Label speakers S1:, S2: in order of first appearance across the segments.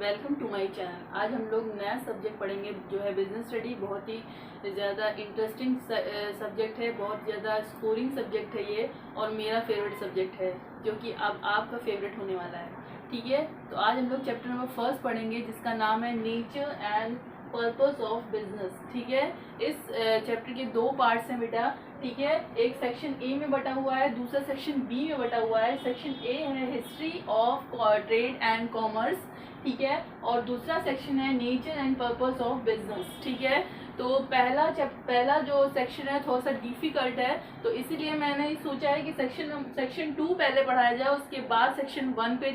S1: Welcome to my channel. आज हम लोग नया सब्जेक्ट पढ़ेंगे जो है बिजनेस स्टडी। बहुत ही ज़्यादा इंटरेस्टिंग सब्जेक्ट है, बहुत ज़्यादा स्कोरिंग सब्जेक्ट है ये, और मेरा फेवरेट सब्जेक्ट है जो कि अब आपका फेवरेट होने वाला है। ठीक है, तो आज हम लोग चैप्टर नंबर 1 पढ़ेंगे जिसका नाम है nature and purpose of business. ठीक है, इस चैप्टर के 2 पार्ट्स हैं बेटा। ठीक है, एक सेक्शन ए में बटा हुआ है, दूसरा सेक्शन बी में बटा हुआ है। सेक्शन ए है history of trade and commerce, ठीक है, और दूसरा सेक्शन है nature and purpose of business. ठीक है, तो पहला जो सेक्शन है थोड़ा सा डिफिकल्ट है, तो इसीलिए मैंने सोचा है कि सेक्शन 2 पहले पढ़ाया जाए, उसके बाद सेक्शन 1 पे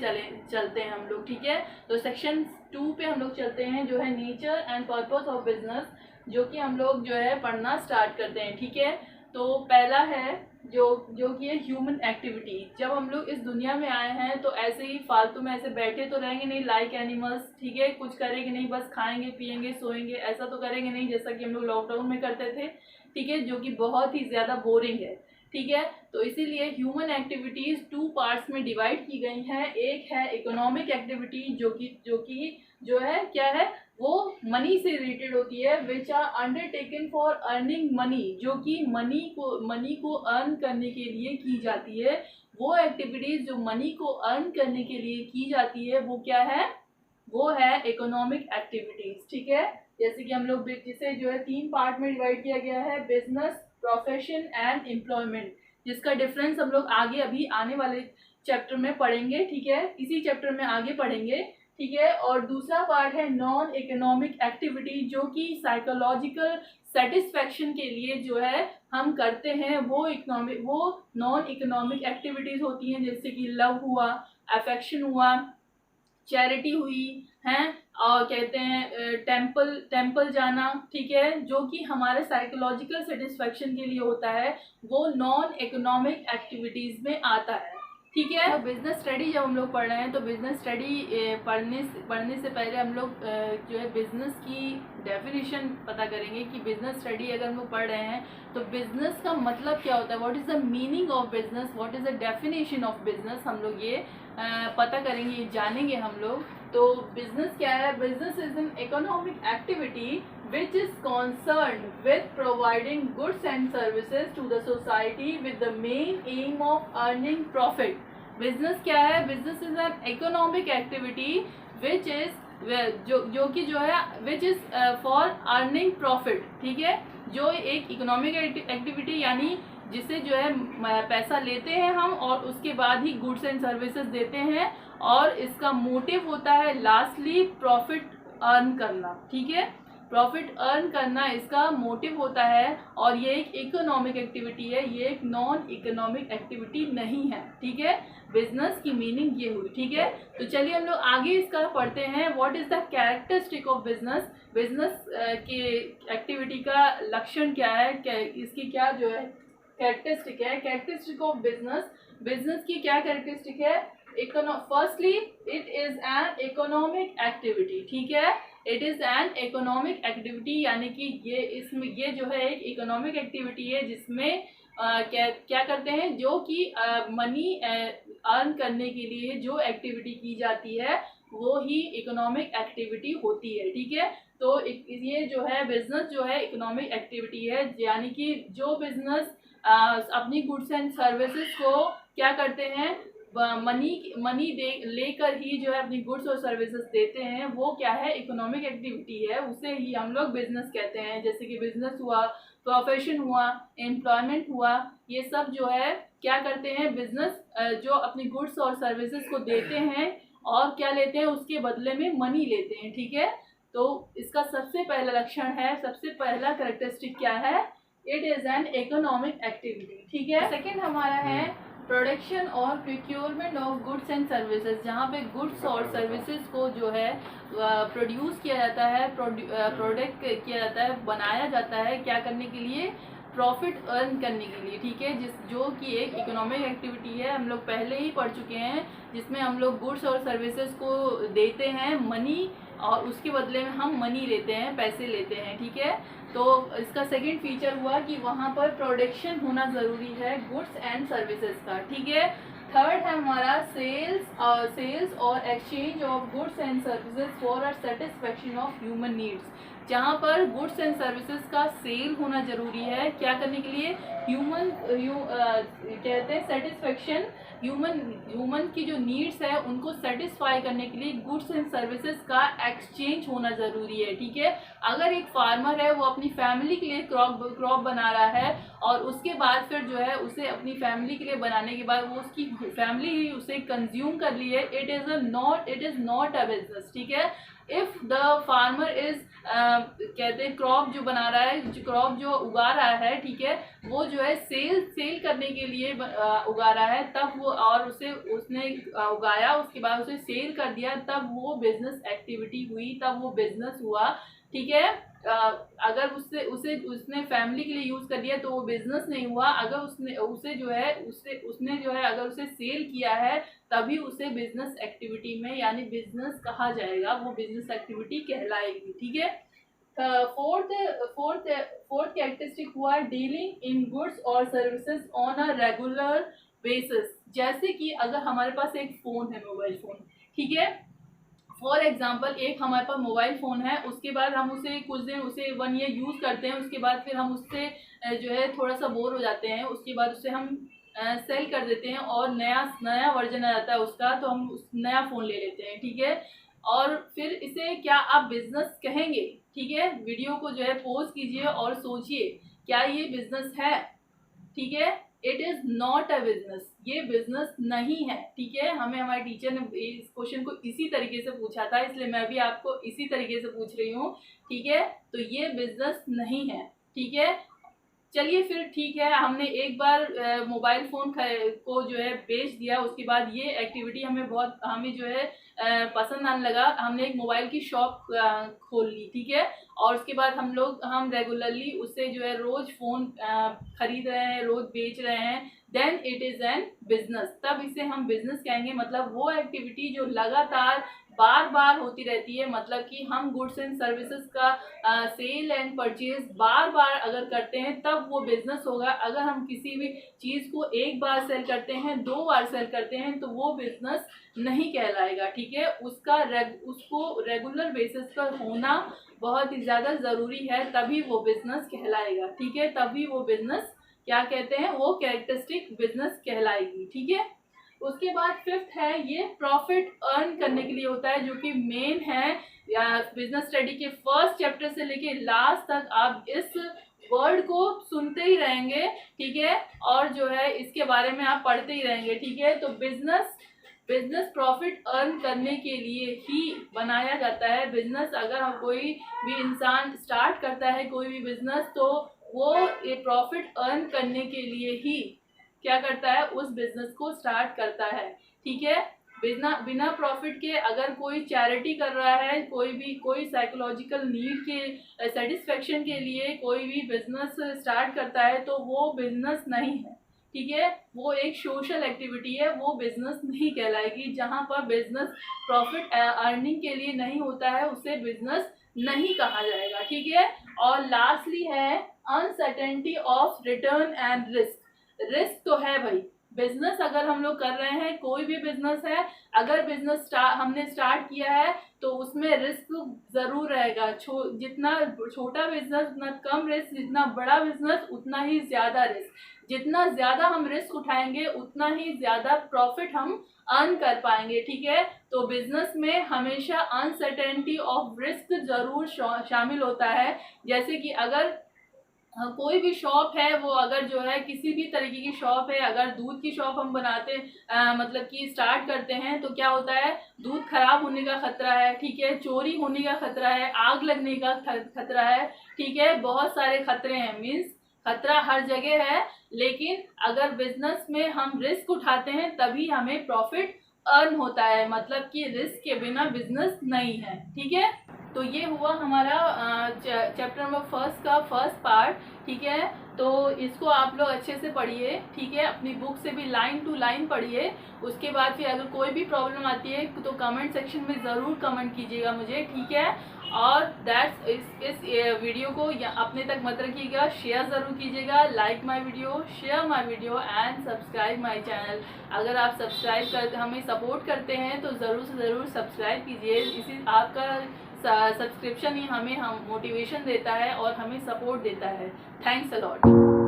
S1: चलते हैं हम लोग। ठीक है, तो सेक्शन 2 पे हम लोग चलते हैं जो है nature and purpose of business, जो कि हम लोग जो है पढ़ना स्टार्ट करते हैं। ठीक है, तो पहला है जो कि है ह्यूमन एक्टिविटी। जब हम लोग इस दुनिया में आए हैं तो ऐसे ही फालतू में ऐसे बैठे तो रहेंगे नहीं लाइक एनिमल्स। ठीक है, कुछ करेंगे नहीं, बस खाएंगे पिएंगे सोएंगे, ऐसा तो करेंगे नहीं जैसा कि हम लोग लॉकडाउन में करते थे। ठीक है, जो कि बहुत ही ज़्यादा बोरिंग है। ठीक है, तो इसीलिए ह्यूमन एक्टिविटीज़ 2 पार्ट्स में डिवाइड की गई हैं। एक है इकोनॉमिक एक्टिविटी जो है क्या है, वो मनी से रिलेटेड होती है, which are undertaken for earning money, जो कि मनी को अर्न करने के लिए की जाती है। वो एक्टिविटीज जो मनी को अर्न करने के लिए की जाती है वो क्या है, वो है इकोनॉमिक एक्टिविटीज। ठीक है, जैसे कि हम लोग जिसे जो है 3 पार्ट में डिवाइड किया गया है, बिजनेस, प्रोफेशन एंड एम्प्लॉयमेंट, जिसका डिफरेंस हम लोग आगे अभी आने वाले चैप्टर में पढ़ेंगे। ठीक है, इसी चैप्टर में आगे पढ़ेंगे। ठीक है, और दूसरा पार्ट है नॉन इकोनॉमिक एक्टिविटी, जो कि साइकोलॉजिकल सेटिस्फेक्शन के लिए जो है हम करते हैं, वो नॉन इकोनॉमिक एक्टिविटीज होती हैं, जैसे कि लव हुआ, अफेक्शन हुआ, चैरिटी हुई हैं, और कहते हैं टेम्पल जाना। ठीक है, जो कि हमारे साइकोलॉजिकल सेटिस्फेक्शन के लिए होता है, वो नॉन इकोनॉमिक एक्टिविटीज में आता है। ठीक है, तो बिजनेस स्टडी जब हम लोग पढ़ रहे हैं तो बिजनेस स्टडी पढ़ने से पहले हम लोग जो है बिजनेस की डेफिनेशन पता करेंगे कि बिजनेस स्टडी अगर हम लोग पढ़ रहे हैं तो बिजनेस का मतलब क्या होता है, what is the meaning of business, what is the definition of business, हम लोग ये पता करेंगे, ये जानेंगे हम लोग। तो बिजनेस क्या है, business is an economic activity which is concerned with providing goods and services to the society with the main aim of earning profit. Business क्या है, business is an economic activity which is जो है which is for earning profit. ठीक है, जो एक economic activity यानी जिससे जो है पैसा लेते हैं हम और उसके बाद ही गुड्स एंड सर्विसेज देते हैं, और इसका मोटिव होता है लास्टली प्रॉफिट अर्न करना। ठीक है, प्रॉफिट अर्न करना इसका मोटिव होता है, और ये एक इकोनॉमिक एक्टिविटी है, ये एक नॉन इकोनॉमिक एक्टिविटी नहीं है। ठीक है, बिजनेस की मीनिंग ये हुई। ठीक है, तो चलिए हम लोग आगे इसका पढ़ते हैं। What is the characteristic of business, business के एक्टिविटी का लक्षण क्या है, इसकी क्या जो है कैरेक्टरिस्टिक है। कैरेक्टरिस्टिक ऑफ बिजनेस, बिजनेस की क्या कैरेक्टरिस्टिक है, firstly it is an economic activity. ठीक है, it is an economic activity, यानी कि ये जो है एक इकोनॉमिक एक्टिविटी है जिसमें क्या करते हैं, जो कि मनी अर्न करने के लिए जो एक्टिविटी की जाती है वो ही इकोनॉमिक एक्टिविटी होती है। ठीक है, तो ये जो है बिजनेस जो है इकोनॉमिक एक्टिविटी है, यानी कि जो बिजनेस अपनी गुड्स एंड सर्विसेज को क्या करते हैं, मनी लेकर ही जो है अपनी गुड्स और सर्विसेज देते हैं, वो क्या है, इकोनॉमिक एक्टिविटी है, उसे ही हम लोग बिजनेस कहते हैं। जैसे कि बिजनेस हुआ, प्रोफेशन हुआ, एम्प्लॉयमेंट हुआ, ये सब जो है क्या करते हैं, बिजनेस जो अपनी गुड्स और सर्विसेज को देते हैं और क्या लेते हैं, उसके बदले में मनी लेते हैं। ठीक है, तो इसका सबसे पहला लक्षण है, सबसे पहला कैरेक्टरिस्टिक क्या है, it is an economic activity. ठीक है, सेकेंड हमारा है प्रोडक्शन और procurement of goods and services, जहाँ पे गुड्स और सर्विसेज को जो है प्रोड्यूस किया जाता है, प्रोडक्ट किया जाता है, बनाया जाता है, क्या करने के लिए, प्रॉफिट अर्न करने के लिए। ठीक है, जो कि एक इकोनॉमिक एक्टिविटी है, हम लोग पहले ही पढ़ चुके हैं, जिसमें हम लोग गुड्स और सर्विसेज को देते हैं मनी, और उसके बदले में हम मनी लेते हैं, पैसे लेते हैं। ठीक है, तो इसका सेकंड फीचर हुआ कि वहाँ पर प्रोडक्शन होना ज़रूरी है गुड्स एंड सर्विसेज का। ठीक है, थर्ड है हमारा सेल्स और exchange of goods and services for a satisfaction of human needs, जहाँ पर गुड्स एंड सर्विसेज का सेल होना जरूरी है। क्या करने के लिए? कहते हैं सेटिस्फेक्शन, ह्यूमन की जो नीड्स है उनको सेटिस्फाई करने के लिए गुड्स एंड सर्विसेज का एक्सचेंज होना ज़रूरी है। ठीक है, अगर एक फार्मर है वो अपनी फैमिली के लिए क्रॉप बना रहा है और उसके बाद फिर जो है उसे अपनी फैमिली के लिए बनाने के बाद वो उसकी फैमिली ही उसे कंज्यूम कर ली है, it is not a business. ठीक है, इफ़ द फार्मर इज़ कहते हैं क्रॉप जो बना रहा है, क्रॉप जो उगा रहा है, ठीक है, वो जो है सेल करने के लिए उगा रहा है, तब वो और उसने उगाया, उसके बाद उसे सेल कर दिया, तब वो बिजनेस एक्टिविटी हुई, तब वो बिजनेस हुआ। ठीक है, अगर उसने फैमिली के लिए यूज़ कर दिया तो वो बिजनेस नहीं हुआ। अगर उसने अगर उसे सेल किया है तभी उसे बिजनेस एक्टिविटी में यानी बिजनेस कहा जाएगा, वो बिजनेस एक्टिविटी कहलाएगी। ठीक है, फोर्थ कैरेक्टरिस्टिक हुआ डीलिंग इन गुड्स और services on a regular basis. जैसे कि अगर हमारे पास एक फ़ोन है, मोबाइल फ़ोन, ठीक है, फॉर एग्जाम्पल एक हमारे पास मोबाइल फ़ोन है, उसके बाद हम उसे कुछ दिन 1 ईयर यूज़ करते हैं, उसके बाद फिर हम उससे जो है थोड़ा सा बोर हो जाते हैं, उसके बाद उसे हम सेल कर देते हैं और नया वर्जन आ जाता है उसका, तो हम नया फ़ोन ले लेते हैं। ठीक है, और फिर इसे क्या आप बिजनेस कहेंगे? ठीक है, वीडियो को जो है पॉज कीजिए और सोचिए क्या ये बिजनेस है? ठीक है, it is not a business, ये बिजनेस नहीं है। ठीक है, हमें हमारे टीचर ने इस क्वेश्चन को इसी तरीके से पूछा था, इसलिए मैं भी आपको इसी तरीके से पूछ रही हूँ। ठीक है, तो ये बिजनेस नहीं है। ठीक है, चलिए फिर ठीक है, हमने एक बार मोबाइल फ़ोन को जो है बेच दिया, उसके बाद ये एक्टिविटी हमें जो है पसंद आने लगा, हमने एक मोबाइल की शॉप खोल ली। ठीक है, और उसके बाद हम रेगुलरली उससे जो है रोज़ फ़ोन खरीद रहे हैं, रोज़ बेच रहे हैं, then it is an business, तब इसे हम बिजनेस कहेंगे। मतलब वो एक्टिविटी जो लगातार बार बार होती रहती है, मतलब कि हम गुड्स एंड सर्विसेज का सेल एंड परचेज बार बार अगर करते हैं तब वो बिजनेस होगा। अगर हम किसी भी चीज़ को एक बार सेल करते हैं, 2 बार सेल करते हैं, तो वो बिजनेस नहीं कहलाएगा। ठीक है, उसको रेगुलर बेसिस पर होना बहुत ही ज़्यादा ज़रूरी है, तभी वो बिजनेस कहलाएगा। ठीक है, तभी वो बिजनेस क्या कहते हैं, वो कैरेक्टरिस्टिक बिजनेस कहलाएगी। ठीक है, उसके बाद फिफ्थ है ये प्रॉफिट अर्न करने के लिए होता है, जो कि मेन है या बिजनेस स्टडी के फर्स्ट चैप्टर से लेके लास्ट तक आप इस वर्ड को सुनते ही रहेंगे। ठीक है, और जो है इसके बारे में आप पढ़ते ही रहेंगे। ठीक है, तो बिजनेस प्रॉफिट अर्न करने के लिए ही बनाया जाता है। बिजनेस अगर कोई भी इंसान स्टार्ट करता है कोई भी बिजनेस, तो वो ये प्रॉफिट अर्न करने के लिए ही क्या करता है, उस बिजनेस को स्टार्ट करता है। ठीक है, बिना प्रॉफिट के अगर कोई चैरिटी कर रहा है, कोई साइकोलॉजिकल नीड के सेटिस्फेक्शन के लिए कोई भी बिजनेस स्टार्ट करता है, तो वो बिजनेस नहीं है। ठीक है, वो एक सोशल एक्टिविटी है, वो बिजनेस नहीं कहलाएगी। जहाँ पर बिजनेस प्रॉफिट अर्निंग के लिए नहीं होता है, उसे बिजनेस नहीं कहा जाएगा। ठीक है, और लास्टली है uncertainty of return and risk. Risk तो है भाई, बिजनेस अगर हम लोग कर रहे हैं, कोई भी बिजनेस है, अगर बिजनेस हमने स्टार्ट किया है तो उसमें रिस्क ज़रूर रहेगा। जितना छोटा बिजनेस उतना कम रिस्क, जितना बड़ा बिजनेस उतना ही ज़्यादा रिस्क। जितना ज़्यादा हम रिस्क उठाएंगे उतना ही ज़्यादा प्रॉफिट हम अर्न कर पाएंगे। ठीक है, तो बिजनेस में हमेशा अनसर्टेनिटी ऑफ रिस्क ज़रूर शामिल होता है। जैसे कि अगर कोई भी शॉप है, वो अगर जो है किसी भी तरीके की शॉप है, अगर दूध की शॉप हम बनाते मतलब कि स्टार्ट करते हैं, तो क्या होता है, दूध खराब होने का खतरा है। ठीक है, चोरी होने का खतरा है, आग लगने का खतरा है। ठीक है, बहुत सारे खतरे हैं, मीन्स खतरा हर जगह है। लेकिन अगर बिजनेस में हम रिस्क उठाते हैं तभी हमें प्रॉफिट अर्न होता है, मतलब कि रिस्क के बिना बिजनेस नहीं है। ठीक है, तो ये हुआ हमारा चैप्टर नंबर फर्स्ट का फर्स्ट पार्ट। ठीक है, तो इसको आप लोग अच्छे से पढ़िए। ठीक है, अपनी बुक से भी लाइन टू लाइन पढ़िए। उसके बाद फिर अगर कोई भी प्रॉब्लम आती है तो कमेंट सेक्शन में ज़रूर कमेंट कीजिएगा मुझे। ठीक है, और दैट्स इस वीडियो को अपने तक मत रखिएगा, शेयर ज़रूर कीजिएगा, like my video, share my video and subscribe my channel. अगर आप सब्सक्राइब कर हमें सपोर्ट करते हैं तो ज़रूर से ज़रूर सब्सक्राइब कीजिए। इसी आपका सब्सक्रिप्शन ही हमें मोटिवेशन देता है और हमें सपोर्ट देता है। Thanks a lot.